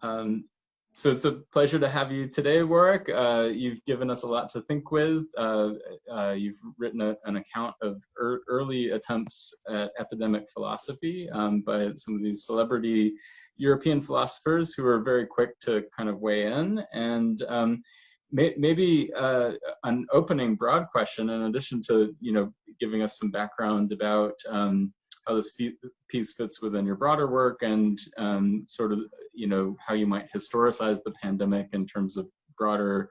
So it's a pleasure to have you today, Warwick. You've given us a lot to think with. You've written an account of early attempts at epidemic philosophy by some of these celebrity European philosophers who are very quick to kind of weigh in. And maybe an opening broad question, in addition to giving us some background about how this piece fits within your broader work and sort of how you might historicize the pandemic in terms of broader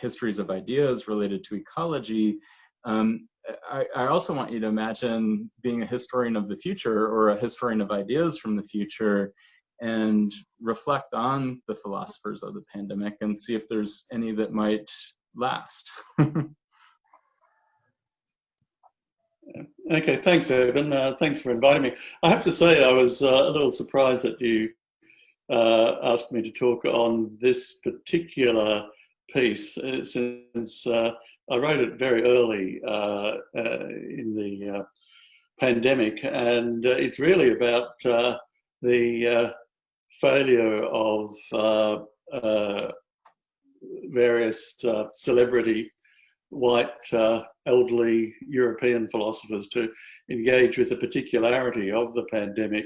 histories of ideas related to ecology. I also want you to imagine being a historian of the future or a historian of ideas from the future and reflect on the philosophers of the pandemic and see if there's any that might last. Okay, thanks, Evan. Thanks for inviting me. I have to say I was a little surprised that you asked me to talk on this particular piece, since I wrote it very early in the pandemic, and it's really about the failure of various celebrity white elderly European philosophers to engage with the particularity of the pandemic,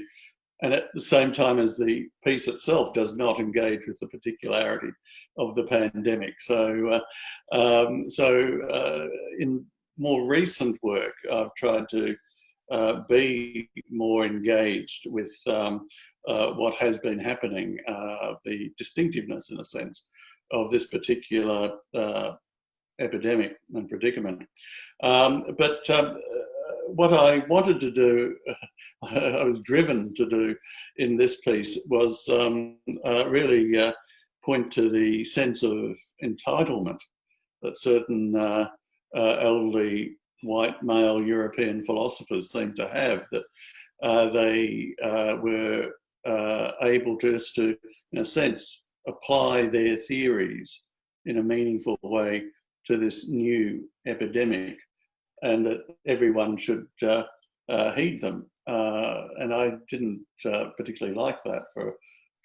and at the same time as the piece itself does not engage with the particularity of the pandemic. So, in more recent work, I've tried to be more engaged with what has been happening, the distinctiveness, in a sense, of this particular epidemic and predicament. But what I wanted to do, I was driven to do in this piece, was really point to the sense of entitlement that certain elderly white male European philosophers seem to have, that they were able just to, in a sense, apply their theories in a meaningful way to this new epidemic, and that everyone should heed them. And I didn't particularly like that for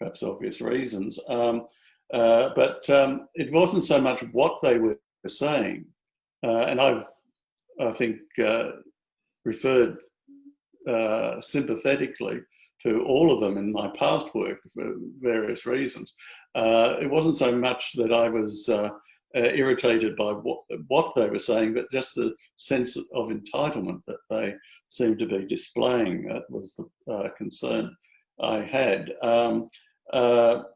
perhaps obvious reasons. But it wasn't so much what they were saying, and I think, referred sympathetically to all of them in my past work for various reasons. It wasn't so much that I was irritated by what they were saying, but just the sense of entitlement that they seemed to be displaying. That was the concern I had.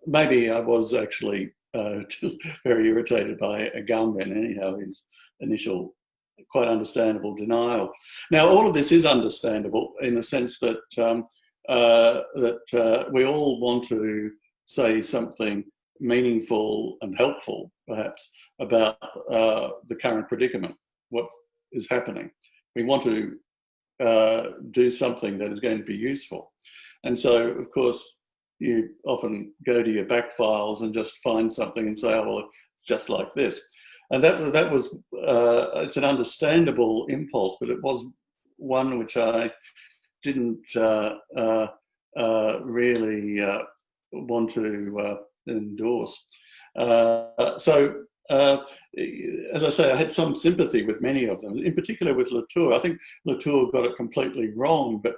Maybe I was actually very irritated by Agamben, anyhow, his initial quite understandable denial. Now, all of this is understandable in the sense that we all want to say something meaningful and helpful, perhaps, about the current predicament, what is happening. We want to do something that is going to be useful. And so, of course, you often go to your back files and just find something and say, oh, well, it's just like this. And that was, it's an understandable impulse, but it was one which I didn't really want to endorse. So, as I say, I had some sympathy with many of them, in particular with Latour. I think Latour got it completely wrong, but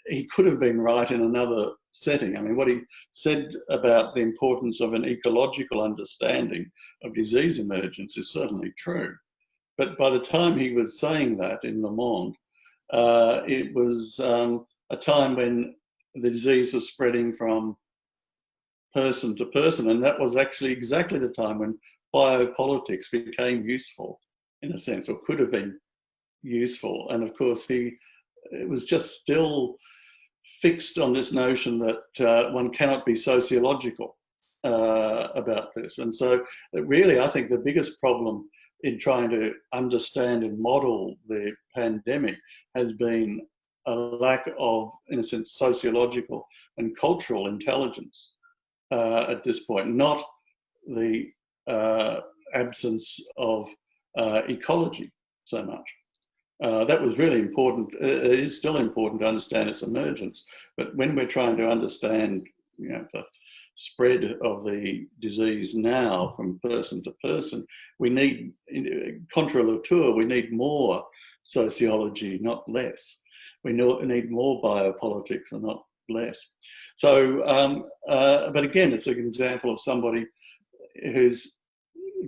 he could have been right in another setting. I mean, what he said about the importance of an ecological understanding of disease emergence is certainly true. But by the time he was saying that in Le Monde, it was a time when the disease was spreading from person to person, and that was actually exactly the time when biopolitics became useful, in a sense, or could have been useful. And of course, it was just still fixed on this notion that one cannot be sociological about this. And so really, I think the biggest problem in trying to understand and model the pandemic has been a lack of, in a sense, sociological and cultural intelligence at this point, not the absence of ecology so much. That was really important. It is still important to understand its emergence, but when we're trying to understand, the spread of the disease now from person to person, we need, contra Latour, we need more sociology, not less. We need more biopolitics and not less. So, but again, it's an example of somebody who's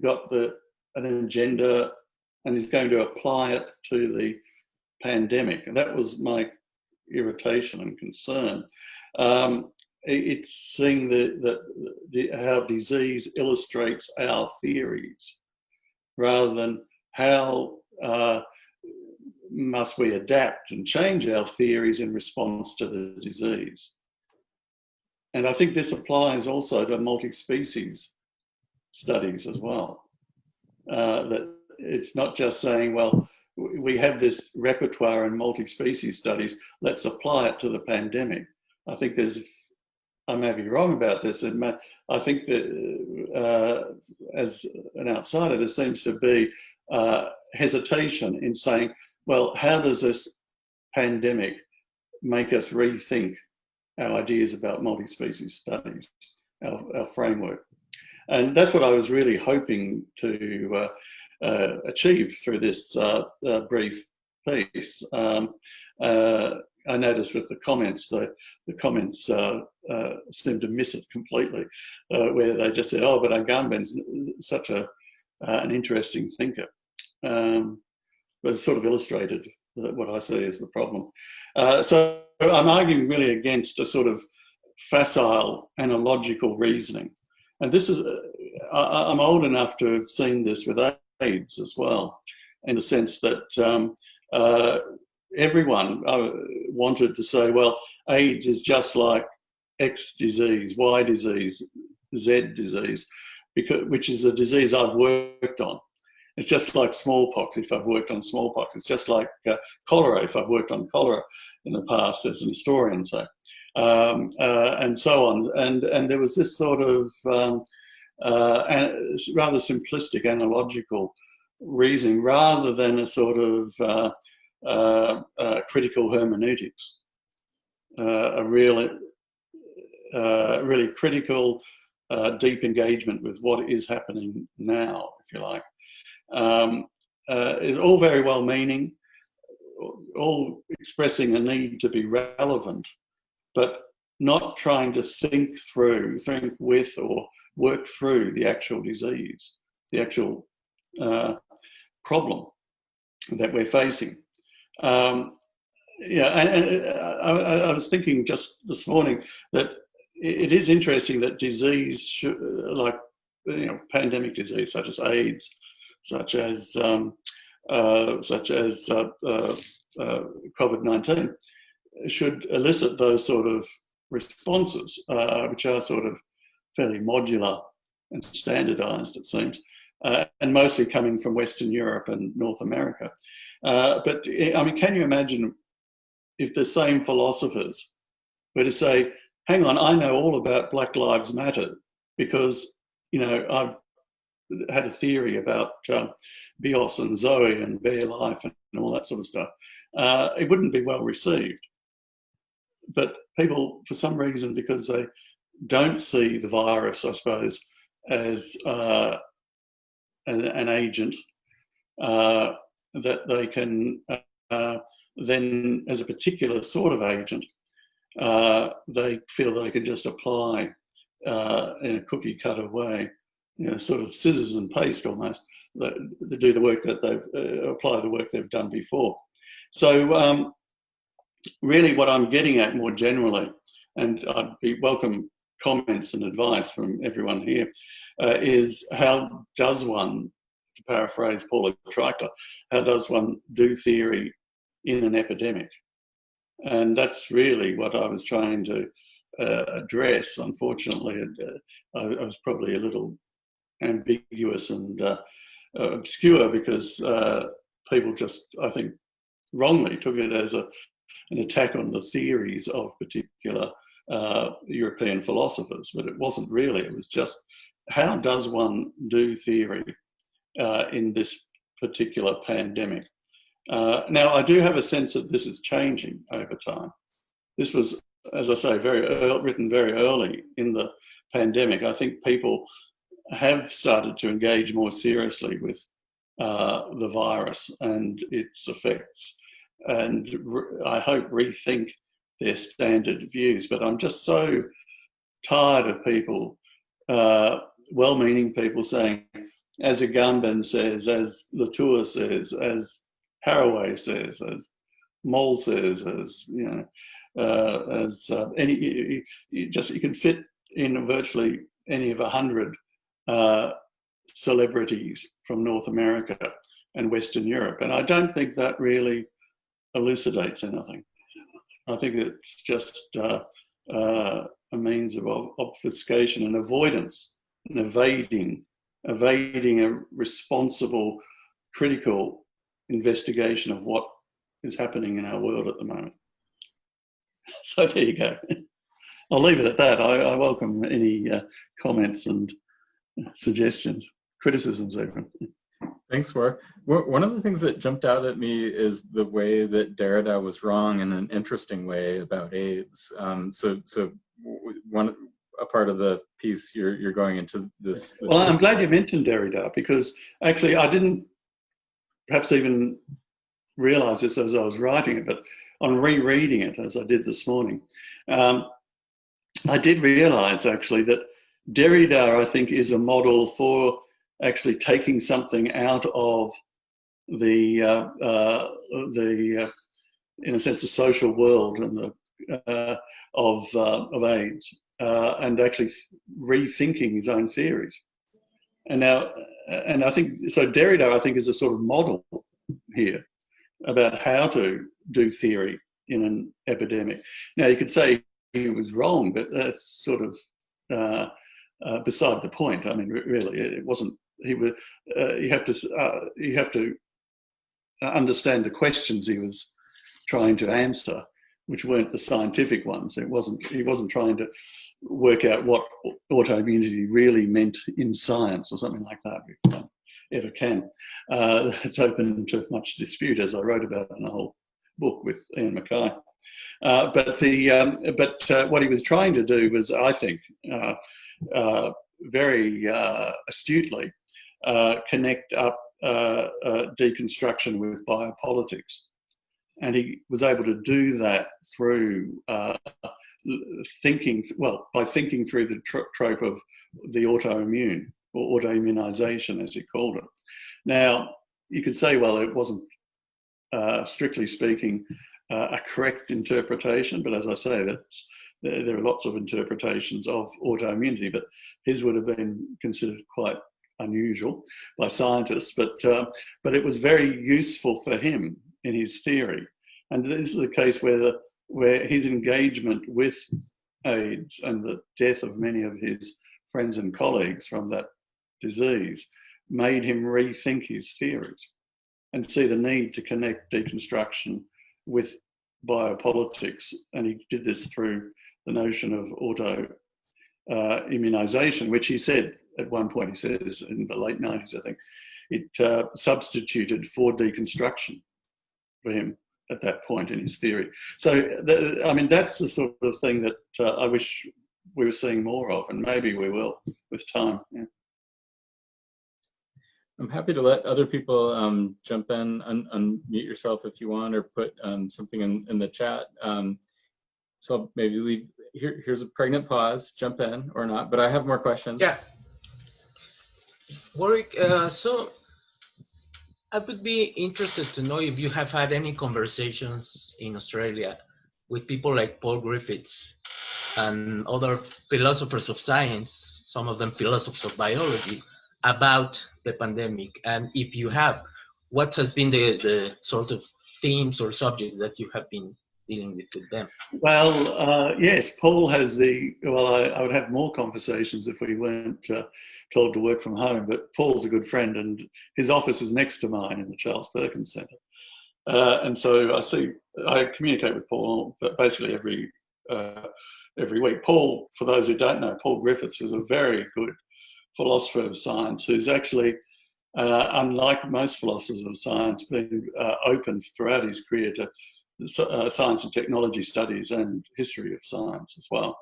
got an agenda and is going to apply it to the pandemic. And that was my irritation and concern. It's seeing how disease illustrates our theories rather than how must we adapt and change our theories in response to the disease. And I think this applies also to multi-species studies as well. That it's not just saying, well, we have this repertoire in multi-species studies, let's apply it to the pandemic. I think I may be wrong about this, I think that as an outsider, there seems to be hesitation in saying, well, how does this pandemic make us rethink our ideas about multi-species studies, our framework? And that's what I was really hoping to achieve through this brief piece. I noticed with the comments, the comments seem to miss it completely, where they just said, oh, but Agamben's such an interesting thinker. But it's sort of illustrated what I see as the problem. So I'm arguing really against a sort of facile analogical reasoning. And this is, I'm old enough to have seen this with AIDS as well, in the sense that everyone wanted to say, well, AIDS is just like X disease, Y disease, Z disease, which is a disease I've worked on. It's just like smallpox if I've worked on smallpox. It's just like cholera if I've worked on cholera in the past as an historian, so. And so on. And there was this sort of rather simplistic analogical reasoning rather than a sort of critical hermeneutics, a really critical, deep engagement with what is happening now, if you like. It's all very well meaning, all expressing a need to be relevant, but not trying to think with or work through the actual disease, the actual problem that we're facing. Yeah, and I was thinking just this morning that it is interesting that disease, like pandemic disease such as AIDS, such as COVID-19, should elicit those sort of responses, which are sort of fairly modular and standardized, it seems, and mostly coming from Western Europe and North America. But I mean, can you imagine if the same philosophers were to say, hang on, I know all about Black Lives Matter because, I've had a theory about Bios and Zoe and bare life and all that sort of stuff. It wouldn't be well received. But people, for some reason, because they don't see the virus, I suppose, as an agent that they can then, as a particular sort of agent, they feel they can just apply in a cookie-cutter way, sort of scissors and paste almost, they do the work that they've apply the work they've done before. So really what I'm getting at more generally, and I'd welcome comments and advice from everyone here, is how does one, to paraphrase Paula Treichler, how does one do theory in an epidemic? And that's really what I was trying to address. Unfortunately, I was probably a little ambiguous and obscure because people just, I think, wrongly took it as an attack on the theories of particular European philosophers, but it wasn't really. It was just, how does one do theory in this particular pandemic? Now, I do have a sense that this is changing over time. This was, as I say, written very early in the pandemic, I think people have started to engage more seriously with the virus and its effects, and I hope rethink their standard views. But I'm just so tired of people, well-meaning people, saying, as Agamben says, as Latour says, as Haraway says, as Moll says, as any, you can fit in virtually any of 100 celebrities from North America and Western Europe, and I don't think that really elucidates anything. I think it's just a means of obfuscation and avoidance and evading a responsible, critical investigation of what is happening in our world at the moment. So there you go. I'll leave it at that. I welcome any comments and suggestions, criticisms even. Thanks, Warwick. One of the things that jumped out at me is the way that Derrida was wrong in an interesting way about AIDS. So a part of the piece you're going into this. Well, I'm glad you mentioned Derrida, because actually I didn't perhaps even realize this as I was writing it, but on rereading it, as I did this morning, I did realize actually that Derrida, I think, is a model for actually taking something out of the in a sense, the social world and the of AIDS, and actually rethinking his own theories. And I think so. Derrida, I think, is a sort of model here about how to do theory in an epidemic. Now, you could say he was wrong, but that's sort of beside the point. I mean, really, it wasn't. He was. You have to understand the questions he was trying to answer, which weren't the scientific ones. He wasn't trying to work out what autoimmunity really meant in science or something like that, if one ever can. It's open to much dispute, as I wrote about in a whole book with Ian Mackay. But what he was trying to do was, I think, very astutely connect up deconstruction with biopolitics. And he was able to do that through by thinking through the trope of the autoimmune, or autoimmunization, as he called it. Now, you could say, well, it wasn't, strictly speaking, a correct interpretation, but as I say, there are lots of interpretations of autoimmunity, but his would have been considered quite unusual by scientists, but it was very useful for him in his theory. And this is a case where his engagement with AIDS and the death of many of his friends and colleagues from that disease made him rethink his theories and see the need to connect deconstruction with biopolitics. And he did this through the notion of auto-immunization, which he said at one point, he says in the late 90s, I think, it substituted for deconstruction for him at that point in his theory. So, I mean, that's the sort of thing that I wish we were seeing more of, and maybe we will with time. Yeah. I'm happy to let other people jump in, unmute yourself if you want, or put something in the chat. So I'll maybe leave, here's a pregnant pause, jump in or not, but I have more questions. Yeah. Warwick, so I would be interested to know if you have had any conversations in Australia with people like Paul Griffiths and other philosophers of science, some of them philosophers of biology, about the pandemic. And if you have, what has been the sort of themes or subjects that you have been dealing with them? Well, yes, Paul has I would have more conversations if we weren't told to work from home, but Paul's a good friend and his office is next to mine in the Charles Perkins Centre. And so I communicate with Paul basically every week. Paul, for those who don't know, Paul Griffiths is a very good philosopher of science who's actually, unlike most philosophers of science, been open throughout his career to science and technology studies and history of science as well.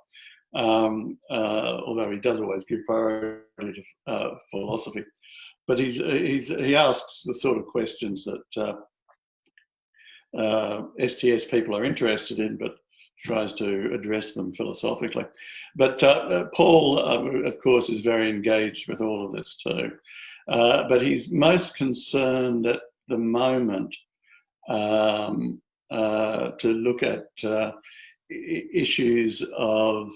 although he does always give priority to philosophy. But he asks the sort of questions that STS people are interested in, but tries to address them philosophically. But Paul, of course, is very engaged with all of this too. But he's most concerned at the moment to look at issues of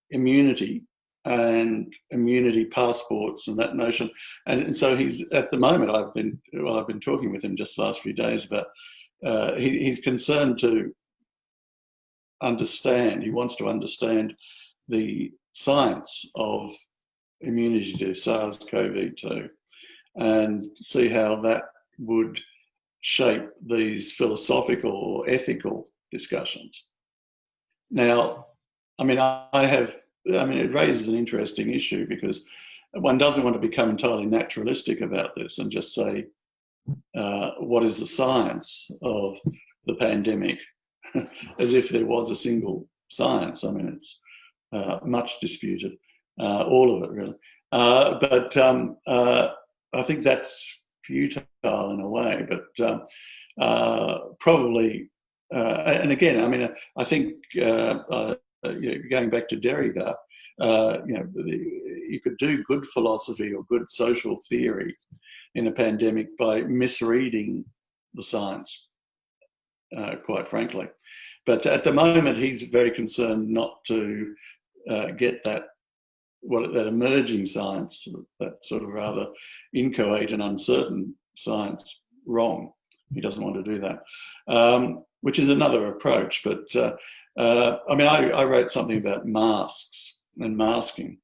immunity and immunity passports and that notion. And so he's, at the moment, I've been talking with him just the last few days about, he's concerned to understand, he wants to understand the science of immunity to SARS-CoV-2 and see how that would shape these philosophical or ethical discussions. Now, I mean, it raises an interesting issue because one doesn't want to become entirely naturalistic about this and just say, what is the science of the pandemic, as if there was a single science. I mean, it's much disputed, all of it really. But I think that's futile in a way, but probably, and again, I mean, I think going back to Derrida, you could do good philosophy or good social theory in a pandemic by misreading the science, quite frankly. But at the moment, he's very concerned not to get that emerging science, that sort of rather inchoate and uncertain science, wrong. He doesn't want to do that, which is another approach. But I mean, I wrote something about masks and masking,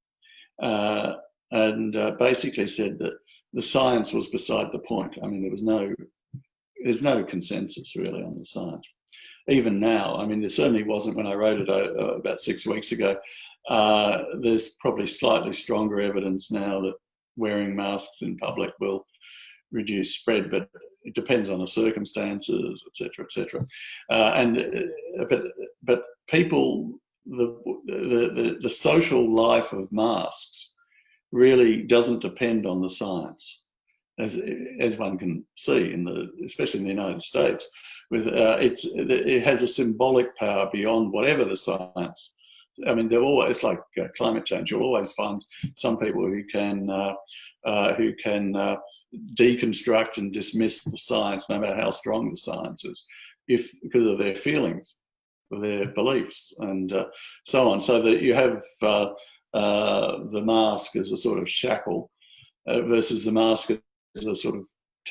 and basically said that the science was beside the point. I mean, there's no consensus really on the science. Even now, I mean, there certainly wasn't when I wrote it about 6 weeks ago. There's probably slightly stronger evidence now that wearing masks in public will reduce spread, but it depends on the circumstances, etc., etc. But people, the social life of masks really doesn't depend on the science, as one can see especially in the United States. With it has a symbolic power beyond whatever the science. I mean, it's like climate change. You'll always find some people who can deconstruct and dismiss the science, no matter how strong the science is, because of their feelings, their beliefs, and so on. So that you have the mask as a sort of shackle versus the mask as a sort of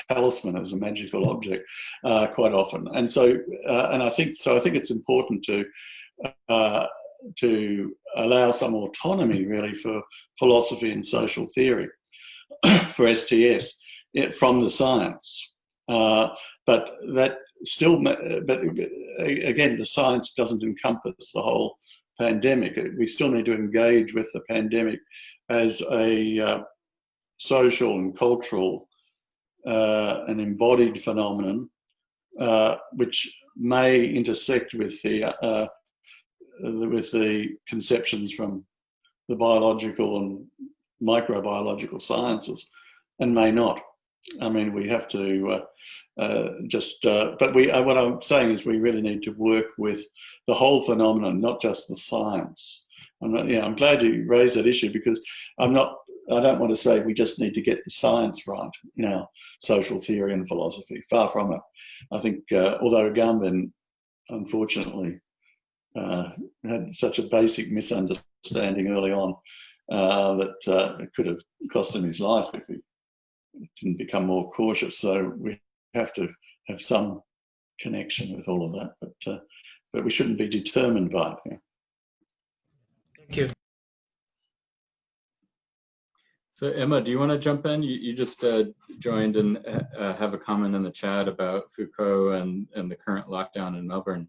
talisman, as a magical object, quite often. And so, and I think it's important to allow some autonomy, really, for philosophy and social theory, for STS, from the science. But that still, but again, the science doesn't encompass the whole pandemic. We still need to engage with the pandemic as a social and cultural an embodied phenomenon, which may intersect with the conceptions from the biological and microbiological sciences, and may not. I mean, we have to but what I'm saying is we really need to work with the whole phenomenon, not just the science. I'm glad you raised that issue, because I don't want to say we just need to get the science right in our social theory and philosophy. Far from it. I think, although Agamben, unfortunately, had such a basic misunderstanding early on that it could have cost him his life if he didn't become more cautious. So we have to have some connection with all of that, but we shouldn't be determined by it. Yeah. Thank you. So Emma, do you want to jump in? You just joined and have a comment in the chat about Foucault and the current lockdown in Melbourne.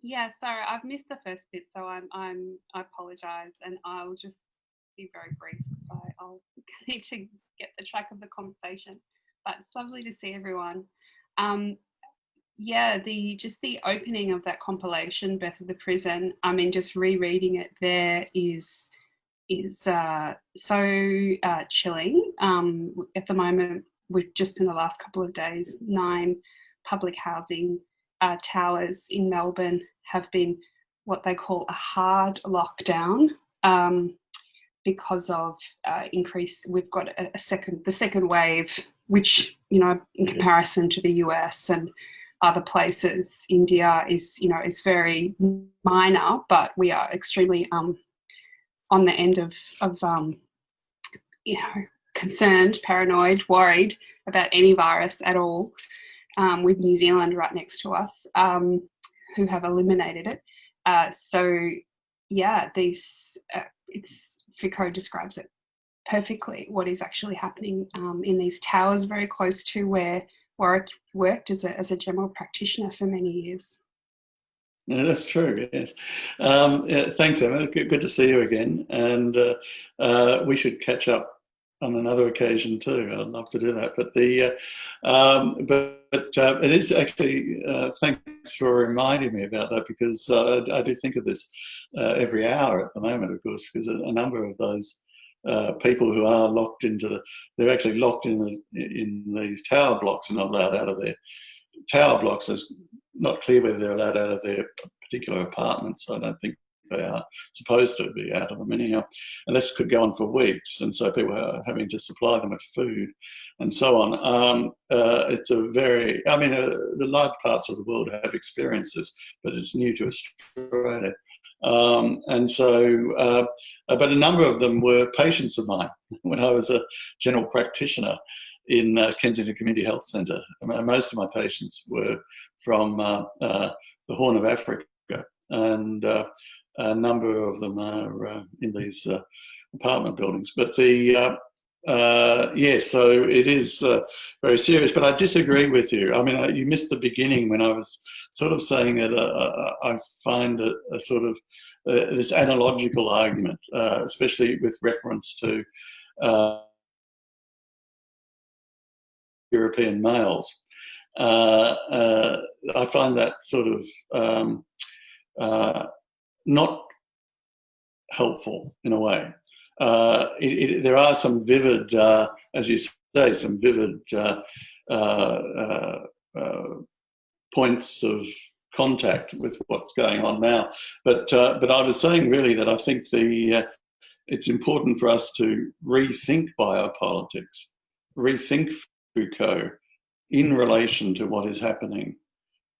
Yeah, sorry, I've missed the first bit, so I apologise, and I'll just be very brief because I'll need to get the track of the conversation. But it's lovely to see everyone. yeah, just the opening of that compilation, Birth of the Prison. I mean, just rereading it there is so chilling. At the moment, we've just in the last couple of days, 9 public housing towers in Melbourne have been what they call a hard lockdown because of increase. We've got the second wave, which, you know, in comparison to the US and other places, India is very minor, but we are extremely on the end of concerned, paranoid, worried about any virus at all, with New Zealand right next to us, who have eliminated it. Foucault describes it perfectly, what is actually happening in these towers very close to where Warwick worked as a general practitioner for many years. Yeah, that's true, yes. Thanks, Emma. Good to see you again. And we should catch up on another occasion too. I'd love to do that. But it is actually, thanks for reminding me about that, because I do think of this every hour at the moment, of course, because a number of those people who are locked they're actually locked in these tower blocks and not allowed out of their tower blocks. It's not clear whether they're allowed out of their particular apartments. I don't think they are supposed to be out of them anyhow. And this could go on for weeks, and so people are having to supply them with food and so on. It's the large parts of the world have experienced this, but it's new to Australia. But a number of them were patients of mine when I was a general practitioner in Kensington Community Health Centre. Most of my patients were from the Horn of Africa, and a number of them are in these apartment buildings. But so it is very serious. But I disagree with you. I mean, you missed the beginning when I was sort of saying that I find a sort of this analogical argument, especially with reference to European males. I find that sort of not helpful in a way. There are some vivid, as you say, some vivid points of contact with what's going on now. But I was saying really that I think it's important for us to rethink biopolitics, rethink Foucault in relation to what is happening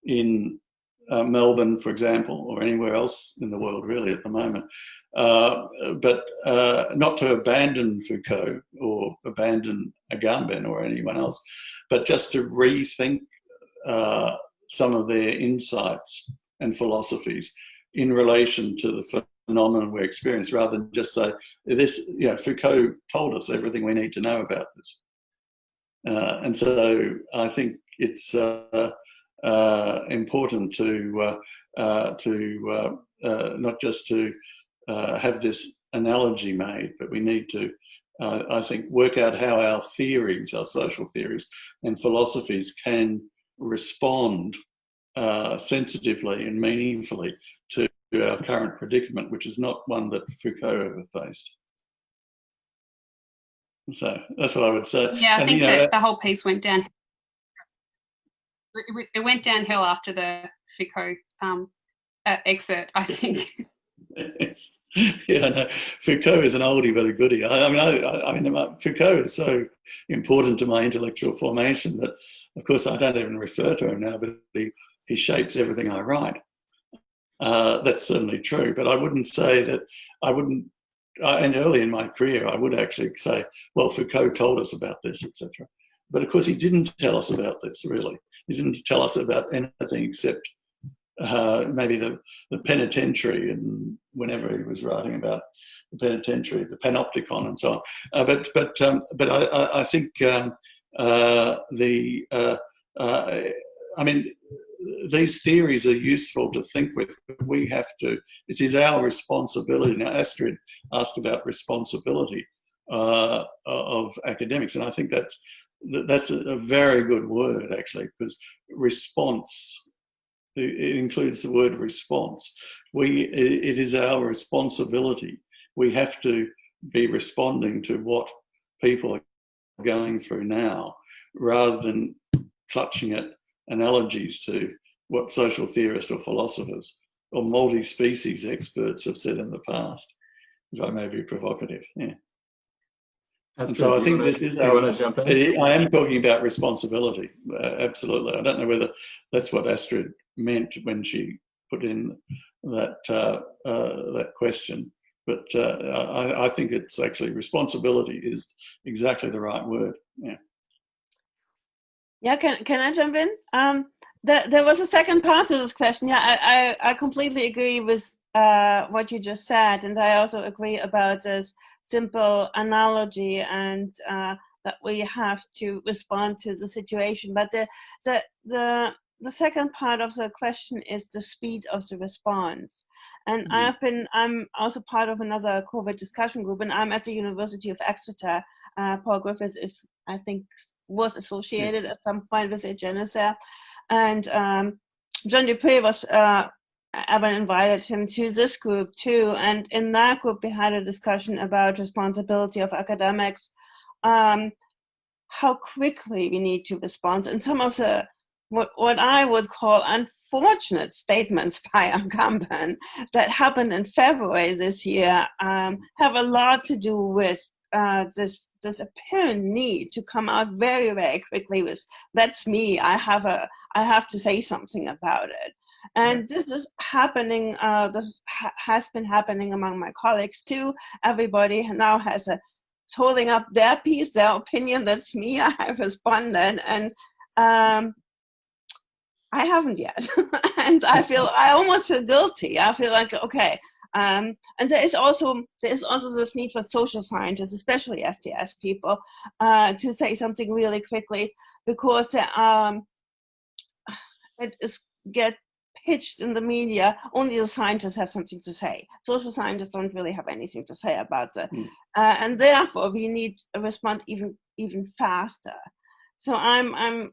in Melbourne, for example, or anywhere else in the world really at the moment. But not to abandon Foucault or abandon Agamben or anyone else, but just to rethink some of their insights and philosophies in relation to the phenomenon we experience, rather than just say, Foucault told us everything we need to know about this. And so I think it's important to not just to have this analogy made, but we need to, I think, work out how our theories, our social theories and philosophies can respond sensitively and meaningfully to our current predicament, which is not one that Foucault ever faced. So that's what I would say. Yeah, I think that the whole piece went down. It went downhill after the Foucault excerpt, I think. Yes. Yeah, no, Foucault is an oldie but a goodie. I mean, Foucault is so important to my intellectual formation that, of course, I don't even refer to him now, but he shapes everything I write. That's certainly true, but I wouldn't say that and early in my career, I would actually say, well, Foucault told us about this, etc. But of course, he didn't tell us about this, really. He didn't tell us about anything except maybe the penitentiary, and whenever he was writing about the penitentiary, the panopticon and so on. But I think I mean, these theories are useful to think with. We have to, it is our responsibility. Now, Astrid asked about responsibility of academics, and I think that's that's a very good word, actually, because response, it includes the word response. It is our responsibility. We have to be responding to what people are going through now, rather than clutching at analogies to what social theorists or philosophers or multi-species experts have said in the past, if I may be provocative. Yeah. That's and good. so I think this is do you want to jump in? I am talking about responsibility, absolutely. I don't know whether that's what Astrid meant when she put in that that question, but I think it's actually responsibility is exactly the right word. Yeah. Yeah, can I jump in? There was a second part to this question. Yeah, I completely agree with what you just said, and I also agree about this simple analogy and that we have to respond to the situation. But the second part of the question is the speed of the response. And I'm also part of another COVID discussion group, and I'm at the University of Exeter. Paul Griffiths is, I think, was associated at some point with Agenisa, and John Dupree was. Evan invited him to this group too, and in that group we had a discussion about responsibility of academics, how quickly we need to respond, and some of the what I would call unfortunate statements by Agamben that happened in February this year have a lot to do with this apparent need to come out very, very quickly with, that's me, I have to say something about it. And this is happening, this has been happening among my colleagues too. Everybody now has holding up their piece, their opinion, that's me, I have responded, and I haven't yet. And I almost feel guilty. I feel like, okay. And there is also this need for social scientists, especially STS people, to say something really quickly, because it is get pitched in the media, only the scientists have something to say. Social scientists don't really have anything to say about it. And therefore we need to respond even faster. So I'm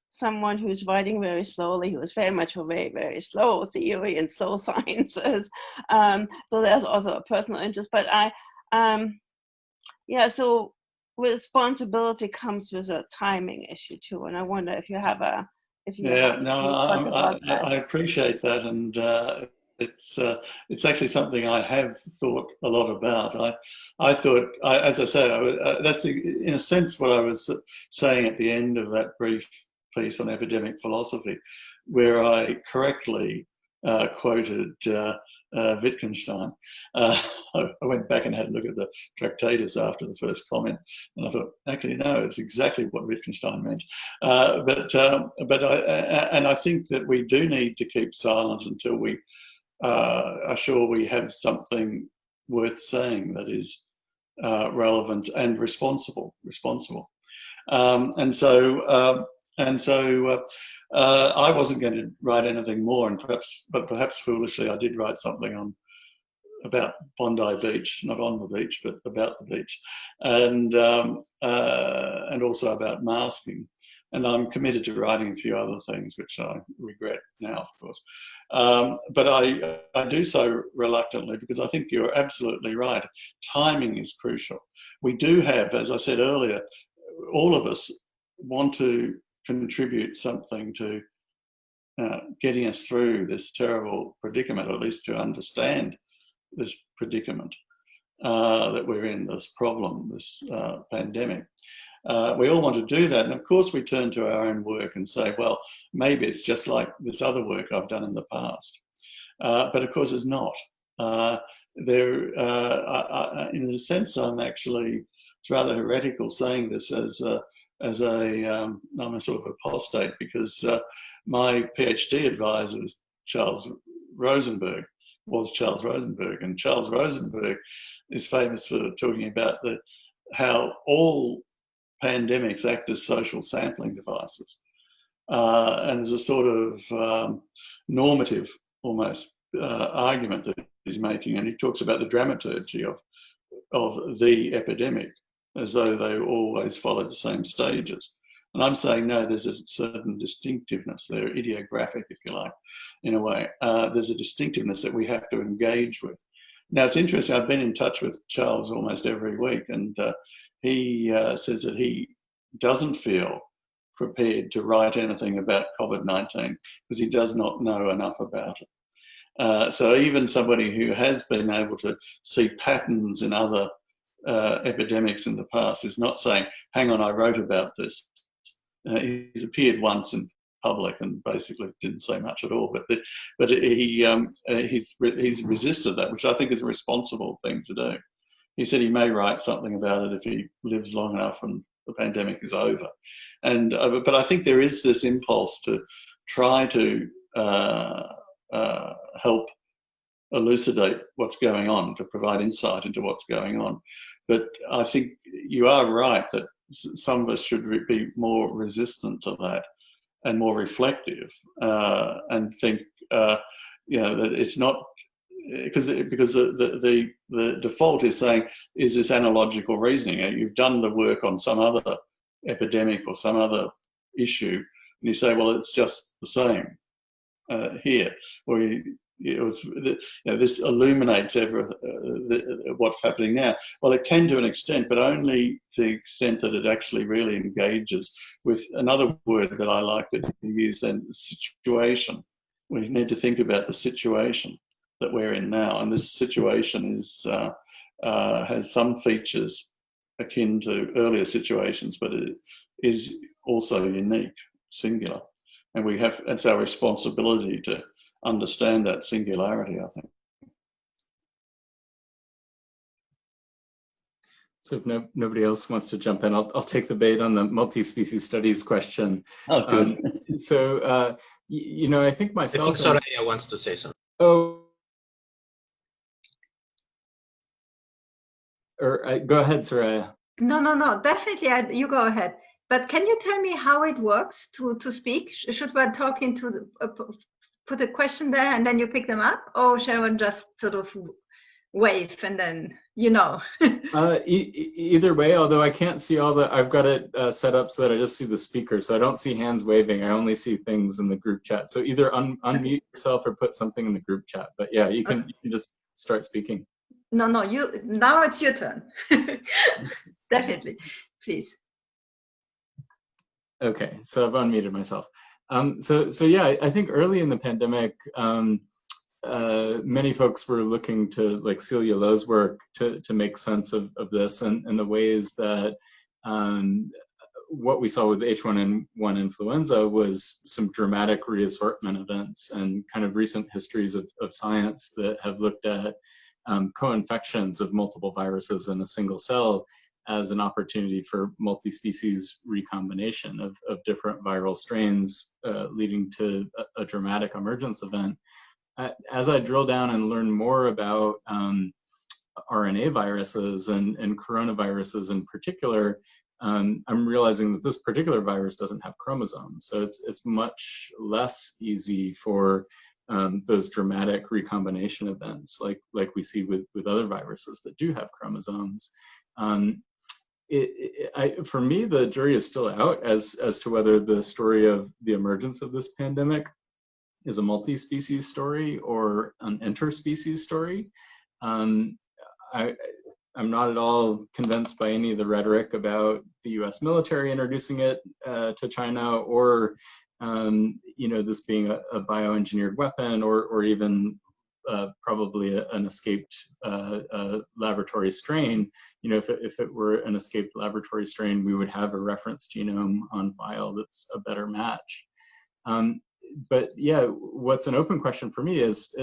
someone who's writing very slowly, who is very much a very, very slow theory and slow sciences. So there's also a personal interest, but so responsibility comes with a timing issue too. And I wonder if you have I appreciate that, and it's actually something I have thought a lot about. I thought, as I said, that's in a sense what I was saying at the end of that brief piece on epidemic philosophy, where I correctly quoted Wittgenstein. I went back and had a look at the Tractatus after the first comment, and I thought, actually, no, it's exactly what Wittgenstein meant. But I think that we do need to keep silent until we are sure we have something worth saying that is relevant and responsible. I wasn't going to write anything more, and perhaps foolishly, I did write something about Bondi Beach, not on the beach, but about the beach, and also about masking. And I'm committed to writing a few other things, which I regret now, of course. But I do so reluctantly, because I think you're absolutely right. Timing is crucial. We do have, as I said earlier, all of us want to contribute something to getting us through this terrible predicament, or at least to understand this predicament that we're in, this problem, this pandemic. We all want to do that, and of course we turn to our own work and say, well, maybe it's just like this other work I've done in the past. But of course it's not. In a sense, I'm actually, it's rather heretical saying this I'm a sort of apostate, because my PhD advisor was Charles Rosenberg, and Charles Rosenberg is famous for talking about how all pandemics act as social sampling devices, and as a sort of normative, almost, argument that he's making, and he talks about the dramaturgy of the epidemic as though they always followed the same stages. And I'm saying, no, there's a certain distinctiveness there, idiographic, if you like, in a way. There's a distinctiveness that we have to engage with. Now, it's interesting, I've been in touch with Charles almost every week, and he says that he doesn't feel prepared to write anything about COVID-19 because he does not know enough about it. So even somebody who has been able to see patterns in other epidemics in the past is not saying, hang on, I wrote about this. He's appeared once in public and basically didn't say much at all, but he's resisted that, which I think is a responsible thing to do. He said he may write something about it if he lives long enough and the pandemic is over. And but I think there is this impulse to try to help elucidate what's going on, to provide insight into what's going on. But I think you are right that some of us should be more resistant to that and more reflective and think, that it's not because the default is saying, is this analogical reasoning? You've done the work on some other epidemic or some other issue, and you say, well, it's just the same here, or this illuminates what's happening now. Well, it can to an extent, but only to the extent that it actually really engages with another word that I like that you use then, situation. We need to think about the situation that we're in now, and this situation is has some features akin to earlier situations, but it is also unique, singular, and it's our responsibility to understand that singularity, I think. So if nobody else wants to jump in, I'll take the bait on the multi-species studies question. Oh, good. I think myself. I think Soraya wants to say something. Oh. Go ahead, Soraya. No, definitely, you go ahead. But can you tell me how it works to speak? Should one talk into put a question there and then you pick them up, or shall one just sort of wave and then Either way, although I can't see I've got it set up so that I just see the speaker, so I don't see hands waving. I only see things in the group chat. So either unmute yourself or put something in the group chat. But yeah, you can just start speaking. No, now it's your turn. Definitely, please. Okay, so I've unmuted myself. So yeah, I think early in the pandemic, many folks were looking to, like Celia Lowe's work, to make sense of this and the ways that what we saw with H1N1 influenza was some dramatic reassortment events and kind of recent histories of science that have looked at co-infections of multiple viruses in a single cell as an opportunity for multi-species recombination of different viral strains, leading to a dramatic emergence event. As I drill down and learn more about RNA viruses and coronaviruses in particular, I'm realizing that this particular virus doesn't have chromosomes. So it's much less easy for those dramatic recombination events like we see with other viruses that do have chromosomes. For me, the jury is still out as to whether the story of the emergence of this pandemic is a multi-species story or an interspecies story. I'm not at all convinced by any of the rhetoric about the US military introducing it to China, or this being a bioengineered weapon, or even probably an escaped laboratory strain. If it were an escaped laboratory strain, we would have a reference genome on file that's a better match. But yeah, what's an open question for me is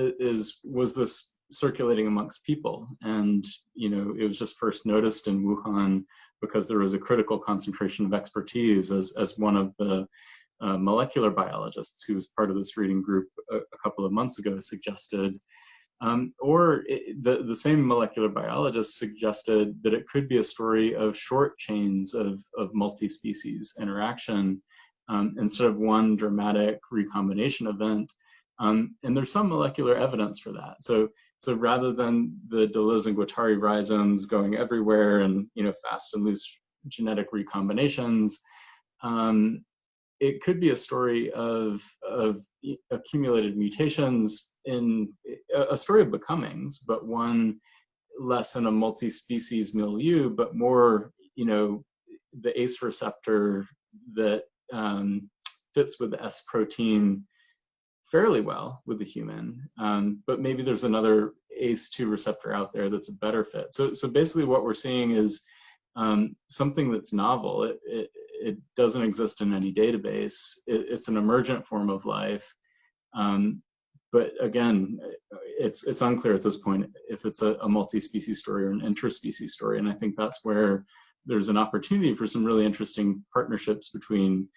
was this circulating amongst people? And it was just first noticed in Wuhan because there was a critical concentration of expertise, as one of the molecular biologists who was part of this reading group a couple of months ago suggested, or the same molecular biologist suggested that it could be a story of short chains of multi-species interaction instead of one dramatic recombination event And there's some molecular evidence for that. So rather than the Deleuze and Guattari rhizomes going everywhere and fast and loose genetic recombinations, it could be a story of accumulated mutations in a story of becomings, but one less in a multi-species milieu, but more, the ACE receptor that fits with the S protein fairly well with the human, but maybe there's another ACE2 receptor out there that's a better fit. So basically what we're seeing is something that's novel. It doesn't exist in any database. It's an emergent form of life. But again, it's unclear at this point if it's a multi-species story or an interspecies story. And I think that's where there's an opportunity for some really interesting partnerships between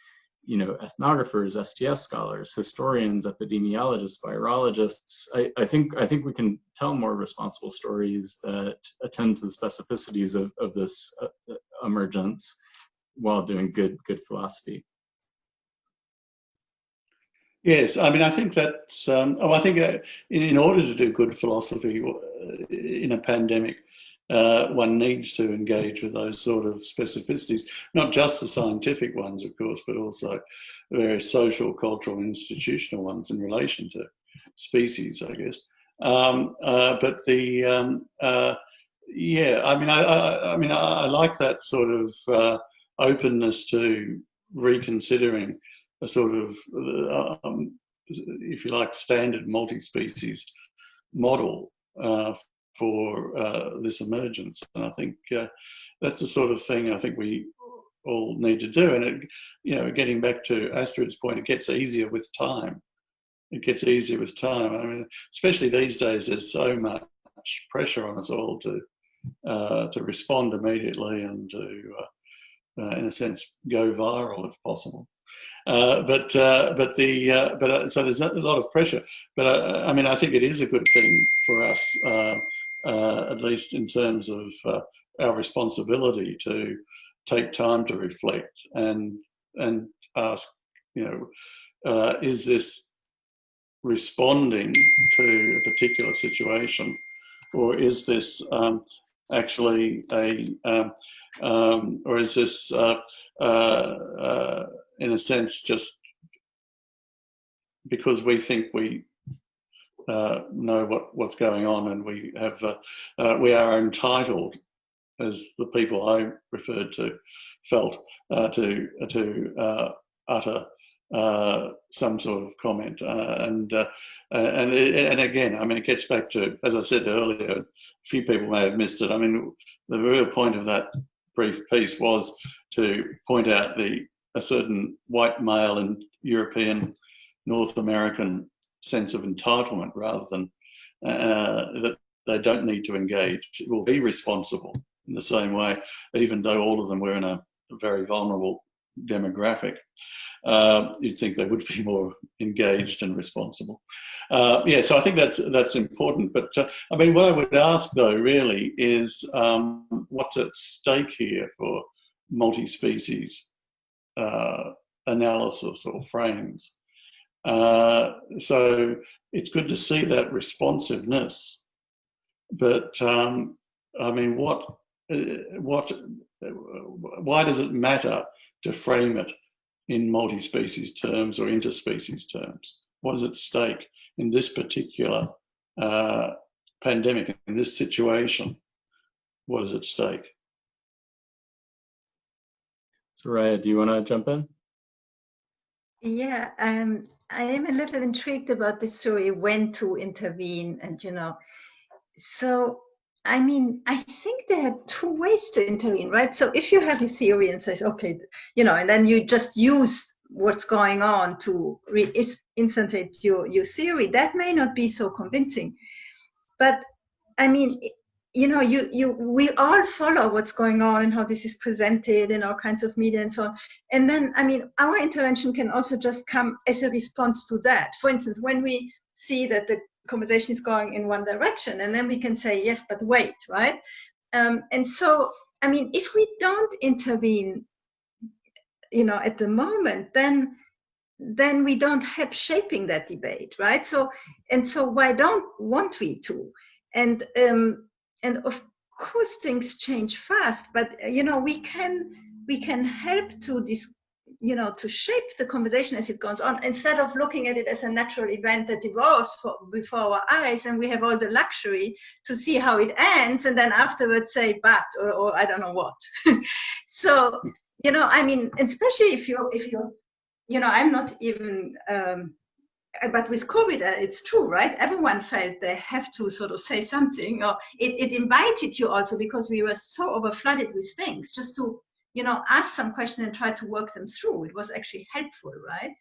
ethnographers, STS scholars, historians, epidemiologists, virologists. I think we can tell more responsible stories that attend to the specificities of this emergence while doing good philosophy. Yes, I mean, I think that's, I think in order to do good philosophy in a pandemic, one needs to engage with those sort of specificities, not just the scientific ones, of course, but also the various social, cultural, and institutional ones in relation to species, I guess. But yeah, I mean, I like that sort of openness to reconsidering a sort of, if you like, standard multi-species model for this emergence. And I think that's the sort of thing I think we all need to do. And, getting back to Astrid's point, it gets easier with time. It gets easier with time. I mean, especially these days, there's so much pressure on us all to respond immediately and to, in a sense, go viral if possible. So there's a lot of pressure. But I mean, I think it is a good thing for us, at least in terms of our responsibility to take time to reflect and ask, is this responding to a particular situation, or is this actually or is this in a sense just because we think we know what's going on, and we are entitled, as the people I referred to felt, to utter some sort of comment, and again, I mean, it gets back to, as I said earlier, a few people may have missed it. I mean, the real point of that brief piece was to point out a certain white male and European, North American sense of entitlement, rather than that they don't need to engage, will be responsible in the same way, even though all of them were in a very vulnerable demographic. You'd think they would be more engaged and responsible. Yeah, so I think that's important. But I mean, what I would ask though really is what's at stake here for multi-species analysis or frames. So it's good to see that responsiveness, but I mean, why does it matter to frame it in multi-species terms or interspecies terms? What is at stake in this particular pandemic, in this situation? What is at stake? Soraya, do you want to jump in? Yeah, I am a little intrigued about this story, when to intervene, and so I mean, I think there are two ways to intervene, right? So if you have a theory and says, okay, and then you just use what's going on to instantiate your theory, that may not be so convincing. But I mean, we all follow what's going on and how this is presented in all kinds of media and so on. And then, I mean, our intervention can also just come as a response to that. For instance, when we see that the conversation is going in one direction, and then we can say, yes, but wait, right? And so, I mean, if we don't intervene, at the moment, then then we don't help shaping that debate, right? So why want we to? And of course things change fast, but we can help to to shape the conversation as it goes on, instead of looking at it as a natural event that evolves before our eyes, and we have all the luxury to see how it ends, and then afterwards say but or I don't know what. So I mean, especially if you're I'm not even but with COVID, it's true, right? Everyone felt they have to sort of say something, or it invited you also, because we were so overflooded with things, just to ask some question and try to work them through. It was actually helpful, right?